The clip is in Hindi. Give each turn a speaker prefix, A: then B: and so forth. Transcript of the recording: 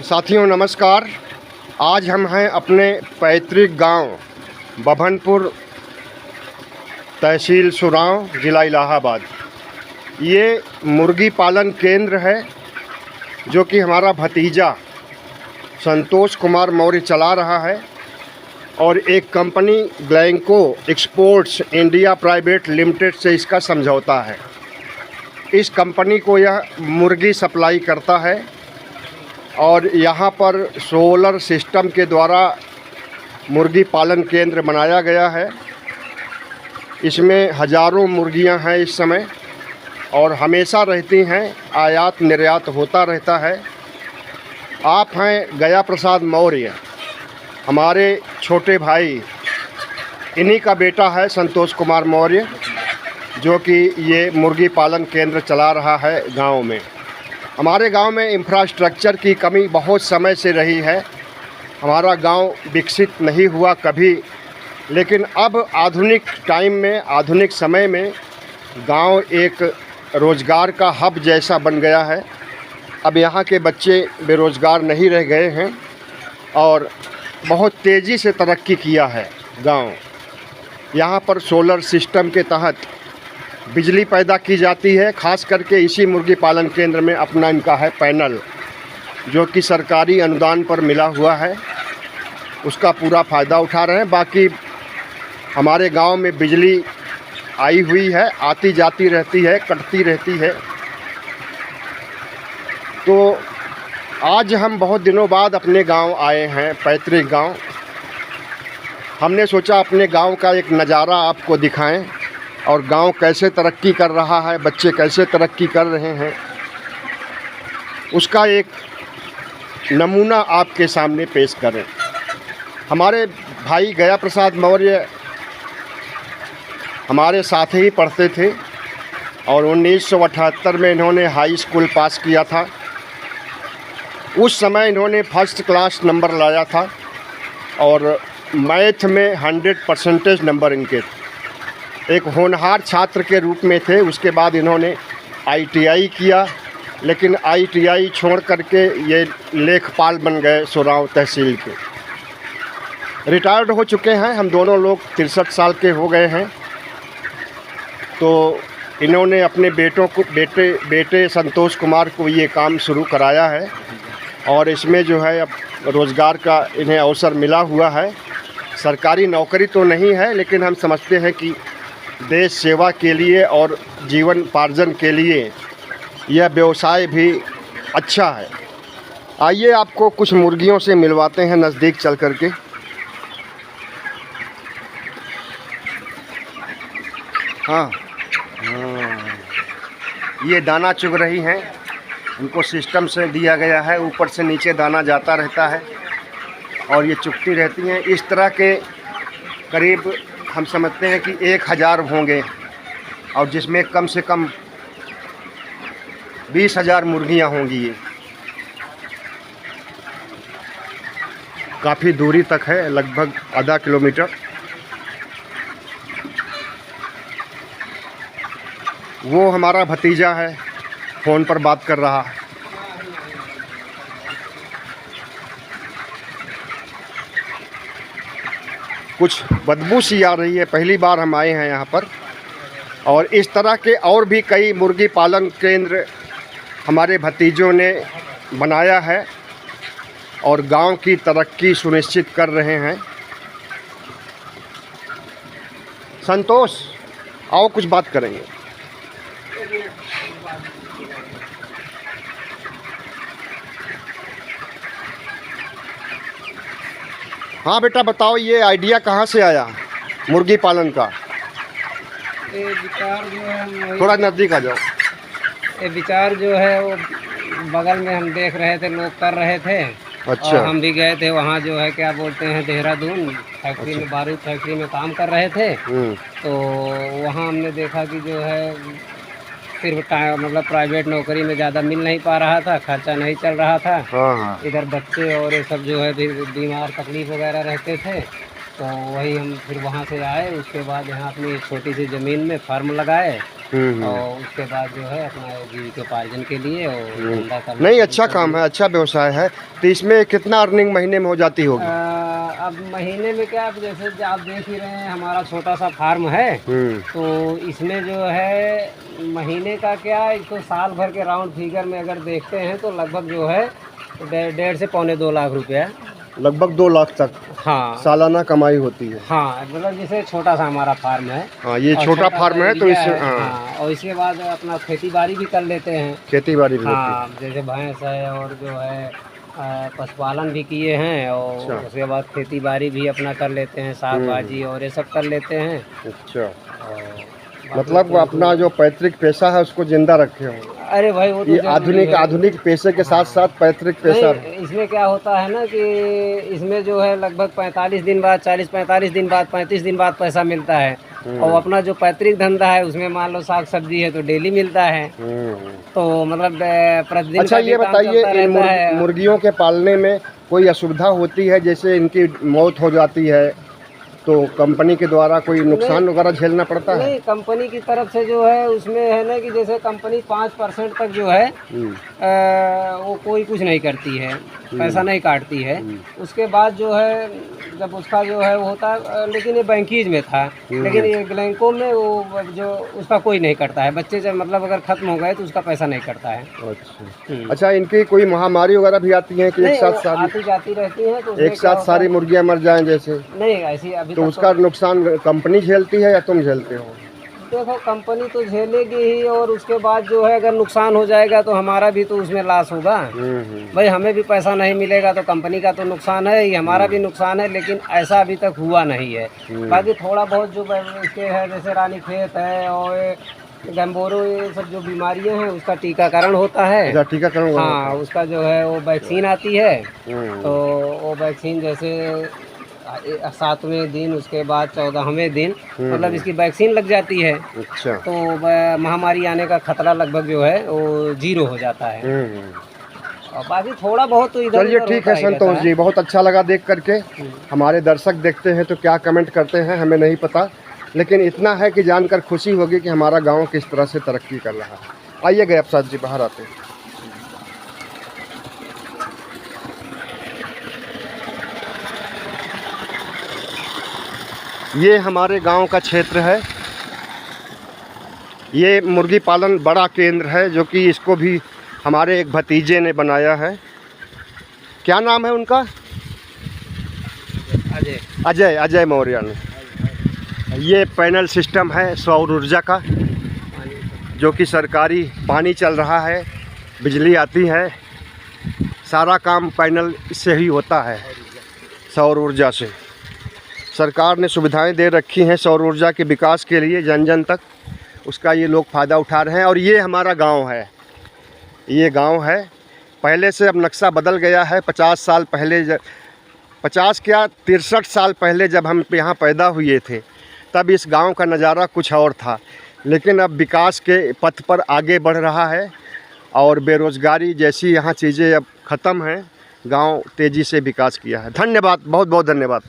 A: साथियों नमस्कार। आज हम हैं अपने पैतृक गांव बभनपुर, तहसील सुरांव, ज़िला इलाहाबाद। ये मुर्गी पालन केंद्र है जो कि हमारा भतीजा संतोष कुमार मौर्य चला रहा है और एक company Glanko exports India private limited से इसका समझौता है। इस कंपनी को यह मुर्गी सप्लाई करता है और यहाँ पर सोलर सिस्टम के द्वारा मुर्गी पालन केंद्र बनाया गया है। इसमें हज़ारों मुर्गियाँ हैं इस समय और हमेशा रहती हैं, आयात निर्यात होता रहता है। आप हैं गया प्रसाद मौर्य, हमारे छोटे भाई, इन्हीं का बेटा है संतोष कुमार मौर्य, जो कि ये मुर्गी पालन केंद्र चला रहा है गांव में। हमारे गांव में इंफ्रास्ट्रक्चर की कमी बहुत समय से रही है। हमारा गांव विकसित नहीं हुआ कभी, लेकिन अब आधुनिक टाइम में, आधुनिक समय में गांव एक रोज़गार का हब जैसा बन गया है। अब यहाँ के बच्चे बेरोज़गार नहीं रह गए हैं और बहुत तेज़ी से तरक्की किया है गांव। यहाँ पर सोलर सिस्टम के तहत बिजली पैदा की जाती है। ख़ास करके इसी मुर्गी पालन केंद्र में अपना इनका है पैनल, जो कि सरकारी अनुदान पर मिला हुआ है, उसका पूरा फ़ायदा उठा रहे हैं। बाकी हमारे गांव में बिजली आई हुई है, आती जाती रहती है, कटती रहती है। तो आज हम बहुत दिनों बाद अपने गांव आए हैं, पैतृक गांव। हमने सोचा अपने गांव का एक नज़ारा आपको दिखाएं और गांव कैसे तरक्की कर रहा है, बच्चे कैसे तरक्की कर रहे हैं, उसका एक नमूना आपके सामने पेश करें। हमारे भाई गया प्रसाद मौर्य हमारे साथ ही पढ़ते थे और 1978 में इन्होंने हाई स्कूल पास किया था। उस समय इन्होंने फर्स्ट क्लास नंबर लाया था और मैथ में 100% नंबर इनके थे। एक होनहार छात्र के रूप में थे। उसके बाद इन्होंने ITI किया, लेकिन ITI छोड़ करके ये लेखपाल बन गए सुरांव तहसील के। रिटायर्ड हो चुके हैं। हम दोनों लोग 63 साल के हो गए हैं। तो इन्होंने अपने बेटे संतोष कुमार को ये काम शुरू कराया है और इसमें जो है अब रोज़गार का इन्हें अवसर मिला हुआ है। सरकारी नौकरी तो नहीं है, लेकिन हम समझते हैं कि देश सेवा के लिए और जीवनोपार्जन के लिए यह व्यवसाय भी अच्छा है। आइए आपको कुछ मुर्गियों से मिलवाते हैं नज़दीक चल करके। हाँ, ये दाना चुग रही हैं। इनको सिस्टम से दिया गया है, ऊपर से नीचे दाना जाता रहता है और ये चुगती रहती हैं। इस तरह के करीब हम समझते हैं कि 1000 होंगे और जिसमें कम से कम 20,000 मुर्गियां होंगी। ये काफ़ी दूरी तक है, लगभग आधा किलोमीटर। वो हमारा भतीजा है, फ़ोन पर बात कर रहा है। कुछ बदबू सी आ रही है, पहली बार हम आए हैं यहाँ पर। और इस तरह के और भी कई मुर्गी पालन केंद्र हमारे भतीजों ने बनाया है और गांव की तरक्की सुनिश्चित कर रहे हैं। संतोष, आओ कुछ बात करेंगे। हाँ बेटा बताओ, ये आइडिया कहाँ से आया मुर्गी पालन का?
B: ये विचार जो है,
A: थोड़ा नज़दीक आ जाओ।
B: ये विचार जो है वो बगल में हम देख रहे थे, लोग कर रहे थे।
A: अच्छा।
B: और हम भी गए थे वहाँ, जो है क्या बोलते हैं, देहरादून फैक्ट्री में, बारूद फैक्ट्री में काम कर रहे थे। तो वहाँ हमने देखा कि जो है सिर्फ मतलब प्राइवेट नौकरी में ज़्यादा मिल नहीं पा रहा था, खर्चा नहीं चल रहा था।
A: हाँ।
B: इधर बच्चे और ये सब जो है बीमार तकलीफ वगैरह रहते थे। तो वही हम फिर वहाँ से आए। उसके बाद यहाँ अपनी छोटी सी ज़मीन में फार्म लगाए और उसके बाद जो है अपना जीविकोपार्जन के लिए और धंधा करना।
A: नहीं, अच्छा काम है, अच्छा व्यवसाय है। तो इसमें कितना अर्निंग महीने में हो जाती होगी?
B: अब महीने में क्या, अब जैसे आप देख ही रहे हैं हमारा छोटा सा फार्म है, तो इसमें जो है महीने का क्या, इसको साल भर के राउंड फिगर में अगर देखते हैं तो लगभग जो है 1.5 से पौने 2 लाख रुपया,
A: लगभग 2 लाख तक
B: हाँ
A: सालाना कमाई होती है।
B: हाँ, मतलब जैसे छोटा सा हमारा फार्म है।
A: हाँ, ये छोटा फार्म है तो इससे
B: हाँ, और इसके बाद अपना खेती बाड़ी भी कर लेते हैं।
A: खेती बाड़ी भी
B: हाँ, जैसे भैंस है और जो है पशुपालन भी किए हैं, और उसके बाद खेती बाड़ी भी अपना कर लेते हैं, साग भाजी और ये सब कर लेते हैं।
A: अच्छा, मतलब अपना जो पैतृक पेशा है उसको जिंदा रखे हो।
B: अरे भाई, वो तो
A: ये आधुनिक पैसे के साथ साथ पैतृक पेशा।
B: इसमें क्या होता है ना कि इसमें जो है लगभग 45 दिन बाद, 40-45 दिन बाद, 35 दिन बाद पैसा मिलता है। और अपना जो पैतृक धंधा है उसमें मान लो साग सब्जी है तो डेली मिलता है। तो मतलब प्रतिदिन।
A: अच्छा, ये बताइए, इन मुर्गियों के पालने में कोई असुविधा होती है? जैसे इनकी मौत हो जाती है तो कंपनी के द्वारा कोई नुकसान वगैरह झेलना पड़ता है?
B: नहीं, कंपनी की तरफ से जो है उसमें है ना कि जैसे कंपनी 5% तक जो है वो कोई कुछ नहीं करती है, पैसा नहीं काटती है। उसके बाद जो है जब उसका जो है वो होता है, लेकिन ये बैंकीज में था, लेकिन ये बैंकों में वो जो उसका कोई नहीं करता है। बच्चे जब मतलब अगर खत्म हो गए तो उसका पैसा नहीं करता है।
A: अच्छा, इनकी कोई महामारी वगैरह भी आती है कि एक साथ
B: आती जाती रहती है तो
A: एक साथ सारी मुर्गियां मर जाएं जैसे?
B: नहीं, ऐसी अभी
A: तो उसका नुकसान कंपनी झेलती है या तुम झेलते हो?
B: देखो, कंपनी तो झेलेगी ही, और उसके बाद जो है अगर नुकसान हो जाएगा तो हमारा भी तो उसमें लॉस होगा। भाई, हमें भी पैसा नहीं मिलेगा तो कंपनी का तो नुकसान है ही, हमारा भी नुकसान है, लेकिन ऐसा अभी तक हुआ नहीं है। बाकी थोड़ा बहुत जो इसके है, जैसे रानीखेत है और गम्बोरो, ये सब जो बीमारियां हैं उसका टीकाकरण होता है।
A: टीकाकरण?
B: हाँ, उसका जो है वो वैक्सीन आती है। तो वो वैक्सीन जैसे 7वें दिन, उसके बाद 14वें दिन मतलब इसकी वैक्सीन लग जाती है।
A: अच्छा।
B: तो महामारी आने का खतरा लगभग जो है वो 0 हो जाता है। और बाकी थोड़ा बहुत तो इधर।
A: चलिए, ठीक है संतोष जी, बहुत अच्छा लगा देख करके। हमारे दर्शक देखते हैं तो क्या कमेंट करते हैं हमें नहीं पता, लेकिन इतना है कि जानकर खुशी होगी कि हमारा गाँव किस तरह से तरक्की कर रहा है। आइए गए प्रसाद जी, बाहर आते हैं। ये हमारे गांव का क्षेत्र है। ये मुर्गी पालन बड़ा केंद्र है जो कि इसको भी हमारे एक भतीजे ने बनाया है। क्या नाम है उनका? अजय मौर्य ने। ये पैनल सिस्टम है सौर ऊर्जा का, जो कि सरकारी पानी चल रहा है, बिजली आती है, सारा काम पैनल से ही होता है, सौर ऊर्जा से। सरकार ने सुविधाएं दे रखी हैं सौर ऊर्जा के विकास के लिए, जन जन तक उसका ये लोग फ़ायदा उठा रहे हैं। और ये हमारा गांव है, ये गांव है। पहले से अब नक्शा बदल गया है। 50 साल पहले 50 क्या 63 साल पहले जब हम यहाँ पैदा हुए थे तब इस गांव का नज़ारा कुछ और था, लेकिन अब विकास के पथ पर आगे बढ़ रहा है और बेरोज़गारी जैसी यहाँ चीज़ें अब ख़त्म हैं। गांव तेज़ी से विकास किया है। धन्यवाद, बहुत बहुत धन्यवाद।